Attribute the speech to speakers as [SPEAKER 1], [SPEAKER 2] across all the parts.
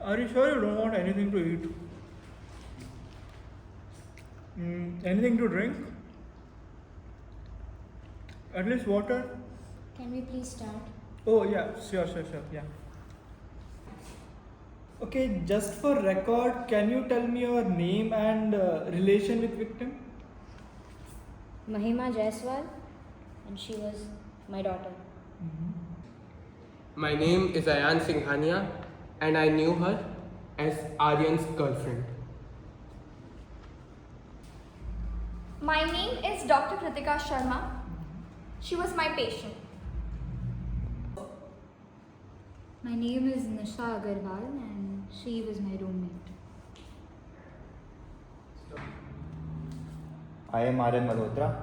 [SPEAKER 1] Are you sure you don't want anything to eat? Anything to drink? At least water?
[SPEAKER 2] Can we please start?
[SPEAKER 1] Oh, yeah, sure, yeah. Okay, just for record, can you tell me your name and relation with victim?
[SPEAKER 2] Mahima Jaiswal, and she was my daughter.
[SPEAKER 3] My name is Ayan Singhania and I knew her as Aryan's girlfriend.
[SPEAKER 4] My name is Dr. Kritika Sharma. She was my patient.
[SPEAKER 2] My name is Nisha Agarwal, and she was my roommate.
[SPEAKER 5] I am Aryan Malhotra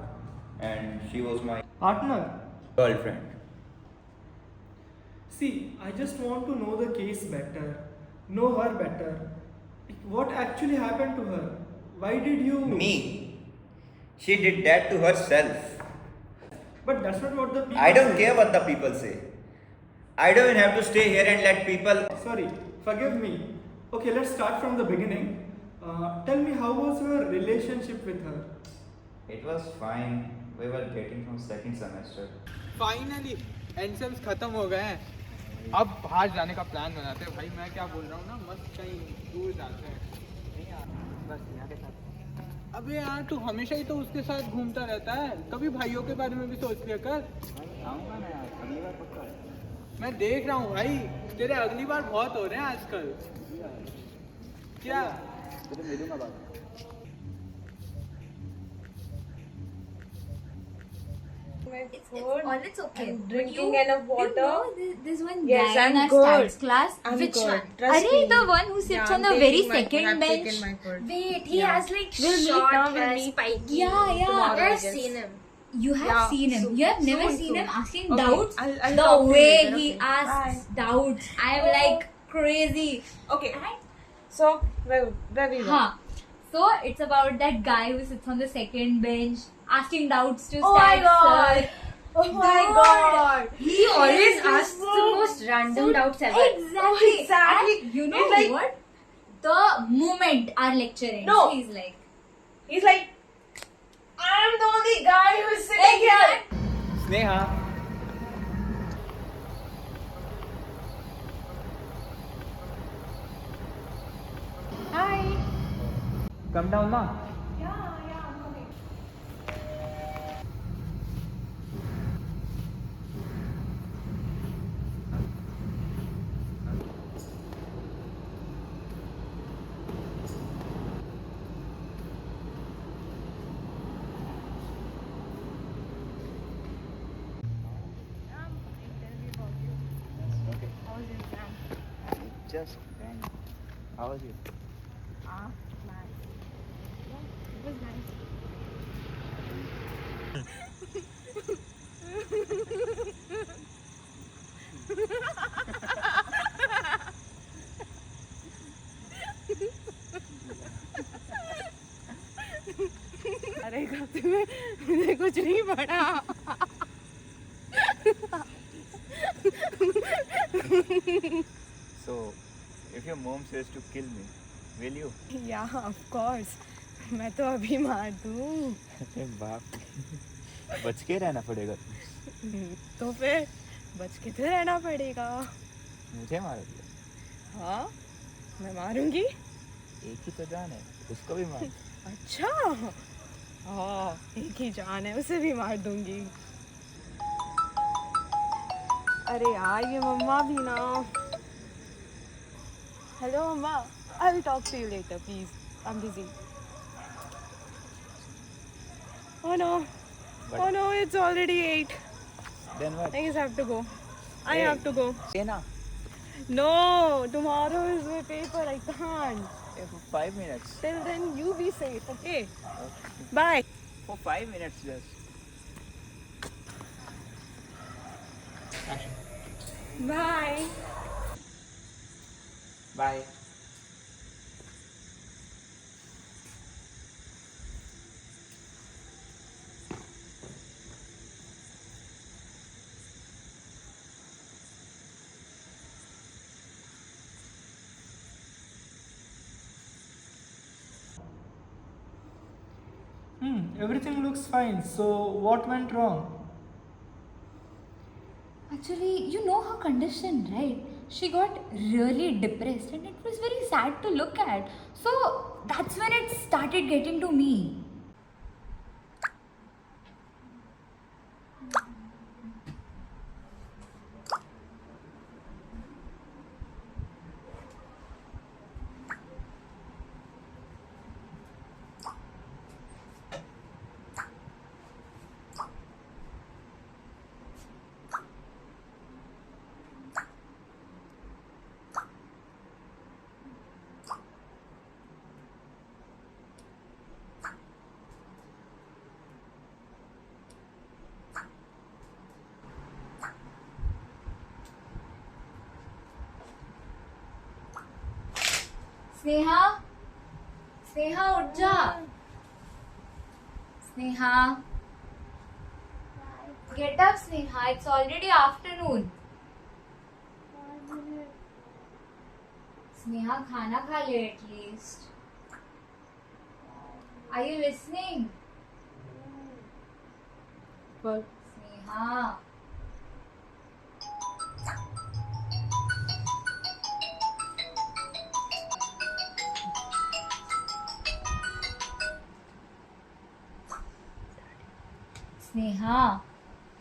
[SPEAKER 5] and she was my
[SPEAKER 1] Partner?
[SPEAKER 5] girlfriend.
[SPEAKER 1] See, I just want to know the case better, know her better. What actually happened to her? Why did you.
[SPEAKER 5] Me? She did that to herself.
[SPEAKER 1] But that's not what the people
[SPEAKER 5] I don't
[SPEAKER 1] say.
[SPEAKER 5] care what the people say. I don't even have to stay here and let people.
[SPEAKER 1] Sorry, forgive me. Okay, let's start from the beginning. Tell me, how was your relationship with her?
[SPEAKER 5] It was fine. We were dating from second semester.
[SPEAKER 3] Finally end sems खत्म हो गए हैं. अब बाहर जाने का plan बनाते हैं. भाई मैं क्या बोल रहा हूँ ना, मस्त कहीं दूर जाते हैं. नहीं यार, बस यहाँ के साथ. अबे यार तू हमेशा ही तो उसके साथ घूमता रहता है. कभी भाइयों के बारे में भी सोच लिया कर.
[SPEAKER 5] आऊँगा ना यार, अगली बार पक्का.
[SPEAKER 3] मैं देख रहा हूँ भाई, तेरे अगली बार बहुत हो रहे हैं आजकल. क्या?
[SPEAKER 5] तुझे मिलूंगा बाद में.
[SPEAKER 4] It's okay.
[SPEAKER 6] I'm drinking enough water.
[SPEAKER 2] There's one
[SPEAKER 6] Yes,
[SPEAKER 2] guy in
[SPEAKER 6] I'm
[SPEAKER 2] our
[SPEAKER 6] good.
[SPEAKER 2] stats class.
[SPEAKER 6] I'm
[SPEAKER 2] Which
[SPEAKER 6] good.
[SPEAKER 2] one?
[SPEAKER 6] Trust
[SPEAKER 2] Are
[SPEAKER 6] me.
[SPEAKER 2] the one who sits
[SPEAKER 6] Yeah,
[SPEAKER 2] on
[SPEAKER 6] I'm
[SPEAKER 2] the very
[SPEAKER 6] taking my
[SPEAKER 2] second
[SPEAKER 6] food. I've
[SPEAKER 2] bench?
[SPEAKER 6] taken my food.
[SPEAKER 4] Wait, he
[SPEAKER 6] Yeah.
[SPEAKER 4] has like
[SPEAKER 6] We'll meet
[SPEAKER 4] short
[SPEAKER 6] now, we'll
[SPEAKER 4] hair,
[SPEAKER 6] meet
[SPEAKER 4] spiky.
[SPEAKER 2] Yeah.
[SPEAKER 6] Tomorrow, I
[SPEAKER 4] I've
[SPEAKER 6] guess.
[SPEAKER 4] seen him.
[SPEAKER 2] You have
[SPEAKER 6] Yeah,
[SPEAKER 2] seen him.
[SPEAKER 6] soon.
[SPEAKER 2] You have never
[SPEAKER 6] Soon,
[SPEAKER 2] seen
[SPEAKER 6] soon.
[SPEAKER 2] him asking
[SPEAKER 6] Okay,
[SPEAKER 2] doubts.
[SPEAKER 6] I'll
[SPEAKER 2] the
[SPEAKER 6] talk to you
[SPEAKER 2] way
[SPEAKER 6] later,
[SPEAKER 2] he
[SPEAKER 6] okay.
[SPEAKER 2] asks
[SPEAKER 6] Bye.
[SPEAKER 2] doubts, I'm
[SPEAKER 6] Oh.
[SPEAKER 2] like crazy.
[SPEAKER 6] Okay. So, where we were?
[SPEAKER 2] Huh. So it's about that guy who sits on the second bench asking doubts to
[SPEAKER 6] Oh my
[SPEAKER 2] stats
[SPEAKER 6] God.
[SPEAKER 2] sir.
[SPEAKER 6] Oh my
[SPEAKER 2] Dude.
[SPEAKER 6] god.
[SPEAKER 4] He always
[SPEAKER 6] Yes,
[SPEAKER 4] asks
[SPEAKER 6] yes,
[SPEAKER 4] the most random doubts ever.
[SPEAKER 2] Exactly.
[SPEAKER 6] Oh, exactly.
[SPEAKER 2] And you know
[SPEAKER 6] It's like-
[SPEAKER 2] what? The moment our lecture ends,
[SPEAKER 6] No.
[SPEAKER 2] he's like,
[SPEAKER 6] He's like, I'm the only guy who's sitting here.
[SPEAKER 3] Sneha.
[SPEAKER 6] Hi.
[SPEAKER 3] Come down ना.
[SPEAKER 6] Yeah, I'm coming.
[SPEAKER 5] Okay.
[SPEAKER 6] How was your exam?
[SPEAKER 5] Just fine. How was you?
[SPEAKER 6] Nice. It was nice. अरे खाते में मुझे कुछ नहीं पड़ा.
[SPEAKER 5] So, if your mom says to kill me, will you?
[SPEAKER 6] Yeah, of course. मैं तो अभी मार दूँ.
[SPEAKER 5] अरे बाप बच के रहना पड़ेगा.
[SPEAKER 6] तो फिर बच के तो रहना पड़ेगा.
[SPEAKER 5] मुझे मार दिया.
[SPEAKER 6] हाँ, मैं मारूंगी.
[SPEAKER 5] एक ही तो जान है, उसको भी मार.
[SPEAKER 6] अच्छा, हाँ, एक ही जान है, उसे भी मार दूंगी. अरे यार, ये मम्मा भी ना. हेलो मम्मा, I will talk to you later please. I am busy. Oh no.
[SPEAKER 5] But-
[SPEAKER 6] Oh no, it's already 8.
[SPEAKER 5] Then what?
[SPEAKER 6] I guess I have to go. I
[SPEAKER 5] Hey.
[SPEAKER 6] have to go.
[SPEAKER 5] Say na.
[SPEAKER 6] No, tomorrow is my paper. I can't.
[SPEAKER 5] For 5 minutes.
[SPEAKER 6] Till then, you be safe, okay? Bye.
[SPEAKER 5] For 5 minutes just.
[SPEAKER 6] Bye.
[SPEAKER 5] Bye.
[SPEAKER 1] Everything looks fine. So, what went wrong?
[SPEAKER 2] Actually, you know her condition, right? She got really depressed and it was very sad to look at. So that's when it started getting to me. Sneha? Sneha, उठ जा. Sneha. Get up, Sneha. It's already afternoon. Sneha, खाना खा ले at least. Are you listening?
[SPEAKER 6] Well,
[SPEAKER 2] Sneha. Sneha,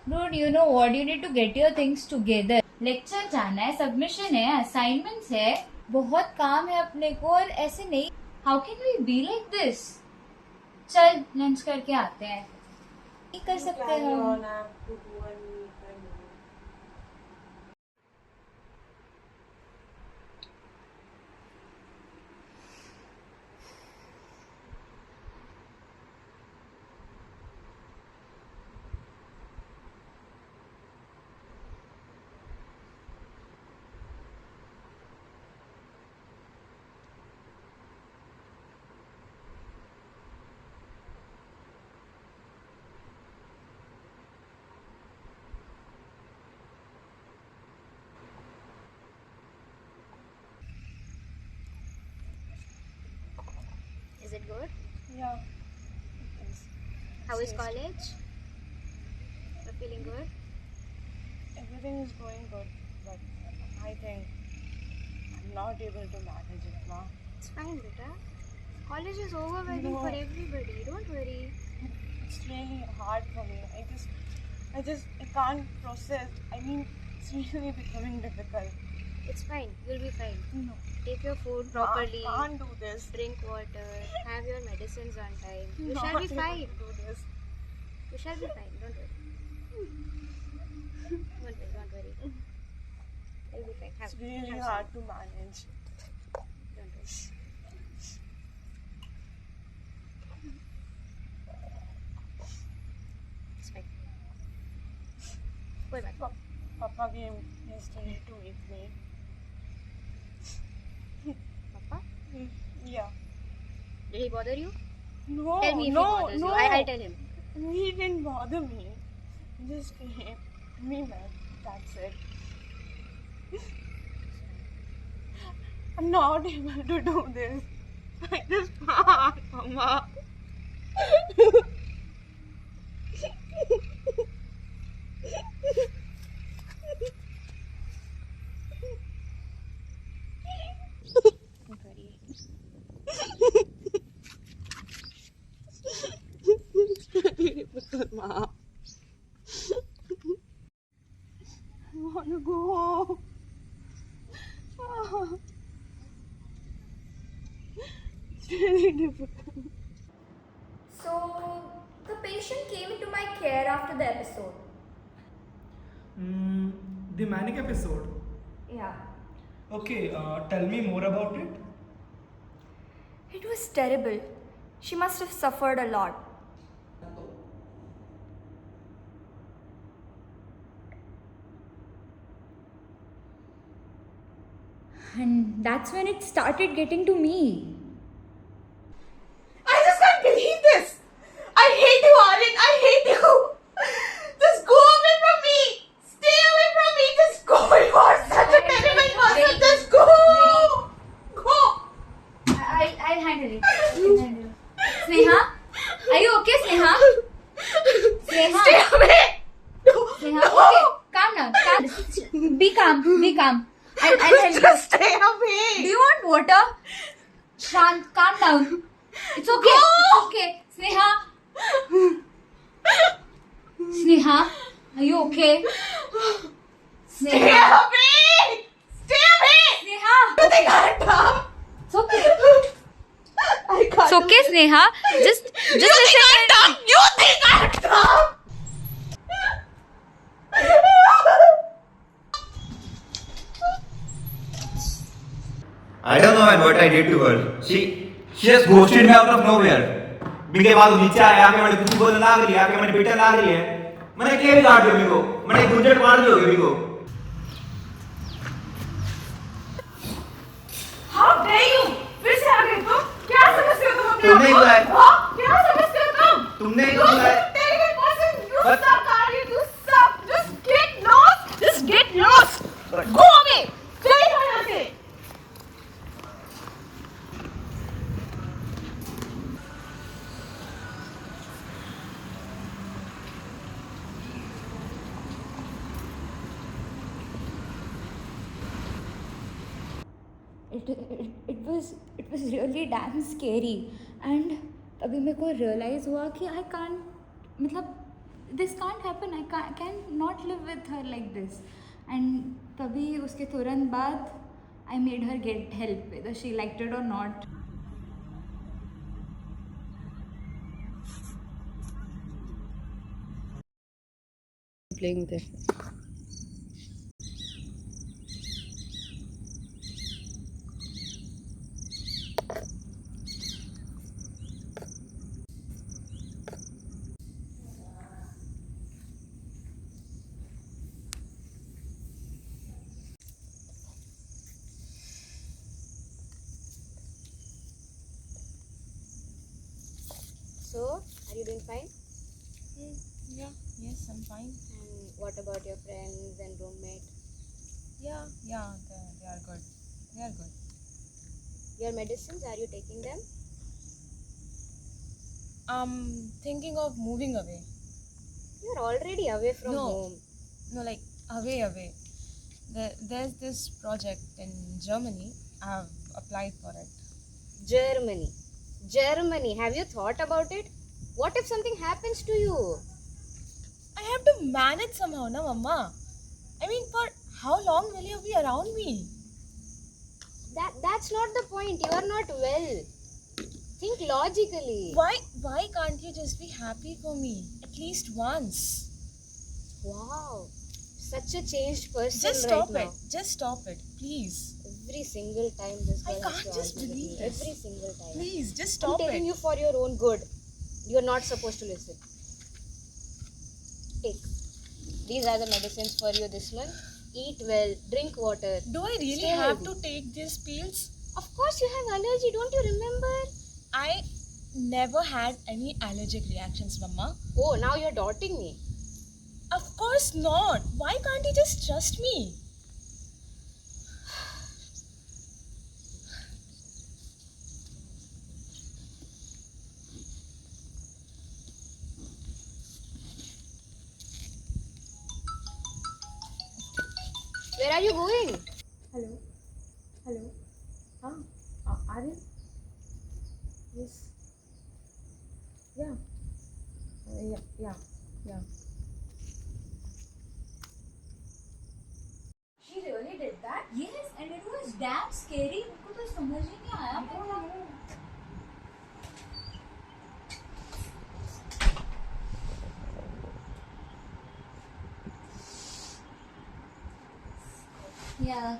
[SPEAKER 2] dude, you know what? You need to get your things together. Lecture जाना है, submission है, assignments है, बहुत काम है अपने को और ऐसे नहीं. How can we be like this? चल लंच करके आते हैं. नहीं कर सकते
[SPEAKER 6] carry
[SPEAKER 2] हम.
[SPEAKER 6] on, I have to go and meet my mom.
[SPEAKER 7] Is it good?
[SPEAKER 6] Yeah.
[SPEAKER 7] How is college? You're feeling good?
[SPEAKER 6] Everything is going good, but I think I'm not able to manage it now.
[SPEAKER 7] It's fine, beta. College is overwhelming
[SPEAKER 6] No.
[SPEAKER 7] for everybody. Don't worry.
[SPEAKER 6] It's really hard for me. I can't process. I mean, it's really becoming difficult.
[SPEAKER 7] It's fine. You'll be fine.
[SPEAKER 6] No.
[SPEAKER 7] Take your food properly.
[SPEAKER 6] I can't do this.
[SPEAKER 7] Drink water. Have your medicines on time. You
[SPEAKER 6] Not
[SPEAKER 7] shall be
[SPEAKER 6] able
[SPEAKER 7] fine.
[SPEAKER 6] to do this.
[SPEAKER 7] You shall be fine. Don't worry. Don't worry. You'll be fine.
[SPEAKER 6] It's
[SPEAKER 7] Have,
[SPEAKER 6] really
[SPEAKER 7] have
[SPEAKER 6] hard
[SPEAKER 7] some.
[SPEAKER 6] to manage.
[SPEAKER 7] Don't worry. It's fine. Go back.
[SPEAKER 6] Papa came yesterday to meet me.
[SPEAKER 7] Papa?
[SPEAKER 6] Yeah.
[SPEAKER 7] Did he bother you?
[SPEAKER 6] No,
[SPEAKER 7] Tell me if
[SPEAKER 6] no,
[SPEAKER 7] he bothers
[SPEAKER 6] no.
[SPEAKER 7] you. I'll tell him.
[SPEAKER 6] He didn't bother me. He just came. We met. That's it. I'm not able to do this. I just can't, Mama.
[SPEAKER 7] Don't worry.
[SPEAKER 6] Difficult, Ma. I want to go home. Ah. It's really difficult.
[SPEAKER 4] So, the patient came into my care after the episode.
[SPEAKER 1] The manic episode.
[SPEAKER 4] Yeah.
[SPEAKER 1] Okay, tell me more about it.
[SPEAKER 4] It was terrible. She must have suffered a lot.
[SPEAKER 2] And that's when it started getting to me.
[SPEAKER 6] I just can't believe this. I hate you, Aryan. I hate you. Just go away from me. Stay away from me. Just go. You are such a terrible person. Just go. Go.
[SPEAKER 2] I'll handle it. I'll handle it. Sneha, Are you okay, Sneha? Sneha.
[SPEAKER 6] Stay away.
[SPEAKER 2] Sneha, okay. Calm down. Calm. Be calm. Be calm. I'll help you.
[SPEAKER 6] Just stay away.
[SPEAKER 2] Do you want water? Shant, calm down. It's okay. It's okay. Sneha. Sneha, are you okay?
[SPEAKER 6] Stay
[SPEAKER 2] Sneha.
[SPEAKER 6] away. Stay away.
[SPEAKER 2] Sneha.
[SPEAKER 6] You think I can't?
[SPEAKER 2] It's okay.
[SPEAKER 6] I can't.
[SPEAKER 2] It's okay, Sneha. Just
[SPEAKER 6] You think I'm dumb? You think I'm dumb?
[SPEAKER 5] I don't know man what I did to her. She just ghosted me out of nowhere. बिके बाद वो नीचे आया आके मैंने कुछ बोलना ना करी आके मैंने बेटा ना करी है मैंने क्या बिगाड़ दिया मेरे को मैंने गुंजट मार दिया मेरे को
[SPEAKER 6] How dare you? फिर से आ गए तुम? क्या समझते हो तुम अपने
[SPEAKER 5] तुमने ही बुलाया।
[SPEAKER 6] हाँ? क्या समझते हो तुम?
[SPEAKER 5] तुमने ही
[SPEAKER 6] You
[SPEAKER 5] बुलाया।
[SPEAKER 6] intelligent person, you
[SPEAKER 5] But-
[SPEAKER 6] suck, Aryan, you suck. Just get lost. Just get lost. Go away. चले जाओ यहाँ से.
[SPEAKER 2] it was really damn scary and तभी मेरे को realize हुआ कि I can't मतलब this can't happen I can not live with her like this and तभी उसके तुरंत बाद I made her get help whether she liked it or not.
[SPEAKER 7] Playing with it. So, are you doing fine?
[SPEAKER 8] Yes, I'm fine.
[SPEAKER 7] And what about your friends and roommate?
[SPEAKER 8] Yeah, they are good. They are good.
[SPEAKER 7] Your medicines, are you taking them?
[SPEAKER 8] I'm thinking of moving away.
[SPEAKER 7] You're already away from
[SPEAKER 8] No.
[SPEAKER 7] home.
[SPEAKER 8] No, like away. There's this project in Germany. I've applied for it.
[SPEAKER 7] Germany, have you thought about it? What if something happens to you?
[SPEAKER 8] I have to manage somehow, na Mama. I mean, for how long will you be around me?
[SPEAKER 7] That's not the point. You are not well. Think logically.
[SPEAKER 8] Why can't you just be happy for me at least once?
[SPEAKER 7] Wow, such a changed person
[SPEAKER 8] Just
[SPEAKER 7] right
[SPEAKER 8] stop
[SPEAKER 7] now.
[SPEAKER 8] it. Just stop it, please.
[SPEAKER 7] Every single time this
[SPEAKER 8] I
[SPEAKER 7] girl has
[SPEAKER 8] can't
[SPEAKER 7] to
[SPEAKER 8] just
[SPEAKER 7] argue with
[SPEAKER 8] believe
[SPEAKER 7] me.
[SPEAKER 8] this.
[SPEAKER 7] Every single time.
[SPEAKER 8] Please, just
[SPEAKER 7] I'm
[SPEAKER 8] stop
[SPEAKER 7] telling
[SPEAKER 8] it.
[SPEAKER 7] you for your own good. You're not supposed to listen. Take. These are the medicines for you this month. Eat well, drink water.
[SPEAKER 8] Do I really
[SPEAKER 7] Stay
[SPEAKER 8] have
[SPEAKER 7] healthy.
[SPEAKER 8] to take these pills?
[SPEAKER 7] Of course you have allergy, don't you remember?
[SPEAKER 8] I never had any allergic reactions, Mama.
[SPEAKER 7] Oh, now you're doubting me.
[SPEAKER 8] Of course not. Why can't you just trust me?
[SPEAKER 7] Where are you going?
[SPEAKER 8] Hello. Aryan? Yes. Yeah. Yeah.
[SPEAKER 2] She really did that? Yes, and it was damn scary. मुझको तो समझ ही नहीं आया पर yeah.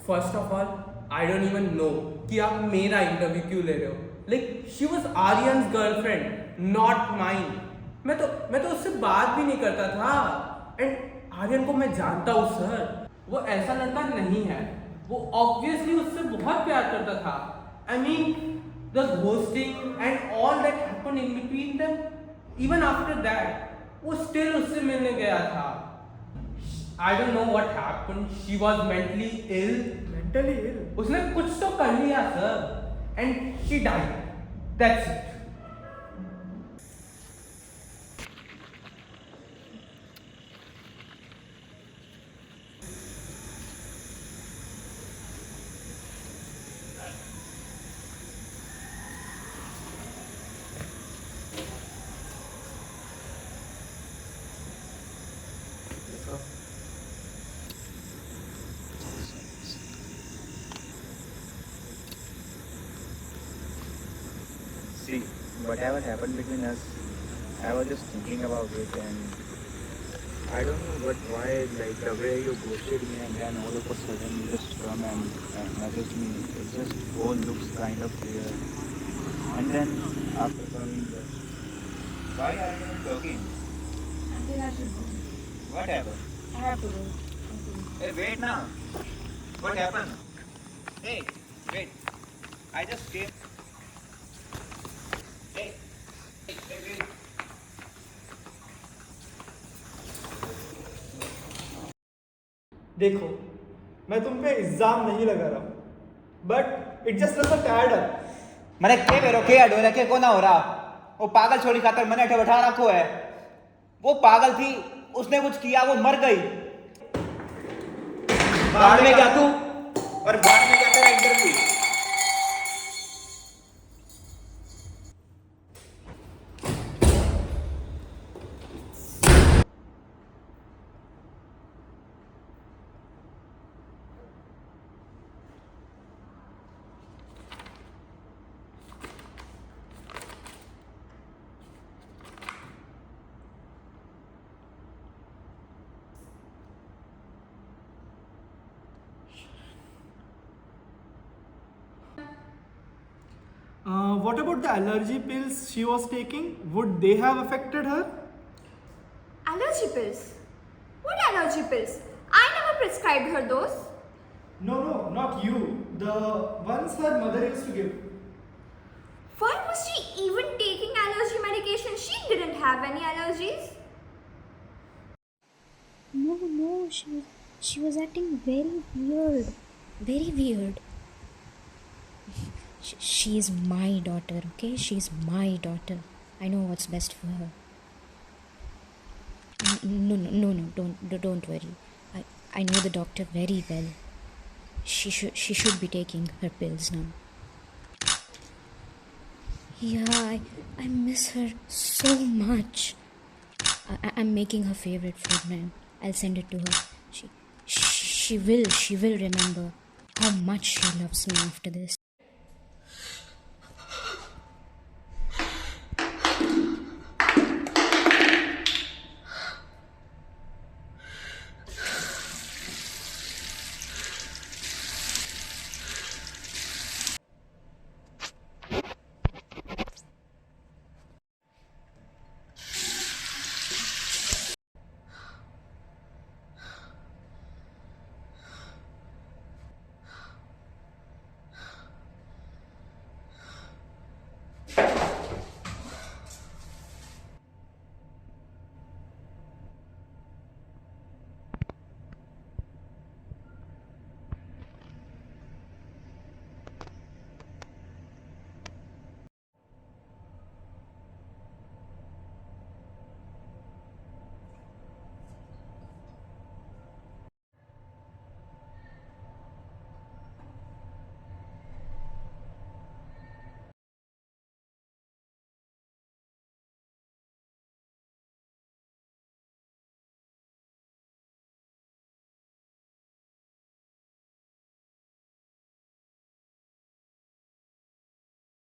[SPEAKER 3] First of all I don't even know कि आप मेरा interview क्यों ले रहे हो. Like she was Aryans girlfriend not mine. मैं तो उससे बात भी नहीं करता था. एंड आर्यन को मैं जानता हूँ सर. वो ऐसा लड़का नहीं है. वो ऑब्वियसली उससे बहुत प्यार करता था. I mean the ghosting and all that happened in between them. Even after that वो स्टिल उससे मिलने गया था. I don't know what happened. She was mentally ill.
[SPEAKER 1] Mentally ill?
[SPEAKER 3] उसने कुछ तो कर लिया sir. And she died. That's it.
[SPEAKER 5] See, whatever happened between us, I was just thinking about it, and I don't know but why, like the way you ghosted me and then all of a sudden you just come and message me. It just all looks kind of weird. And then after coming, why are you not talking?
[SPEAKER 8] I think I should go.
[SPEAKER 5] What happened?
[SPEAKER 8] I have to go.
[SPEAKER 5] Hey, wait now. What happened? Hey, wait. I just came. Hey, wait.
[SPEAKER 1] देखो, मैं तुम पे इल्जाम नहीं लगा रहा हूँ, but it just doesn't add up.
[SPEAKER 5] मैंने के बेरो के अडो रखे को ना हो रहा. वो पागल छोरी खातर मैंने अठे बैठा रखो है. वो पागल थी, उसने कुछ किया, वो मर गई. बाढ़ में गया तू और बाढ़ में गया तेरा interview.
[SPEAKER 1] What about the allergy pills she was taking? Would they have affected her?
[SPEAKER 4] Allergy pills? What allergy pills? I never prescribed her those.
[SPEAKER 1] No, not you. The ones her mother used to give.
[SPEAKER 4] Why was she even taking allergy medication? She didn't have any allergies.
[SPEAKER 7] No, she was acting very weird. Very weird. She's my daughter, okay? She's my daughter. I know what's best for her. No, don't worry. I know the doctor very well. She should be taking her pills now. Yeah, I miss her so much. I'm making her favorite food now. I'll send it to her. She will remember how much she loves me after this.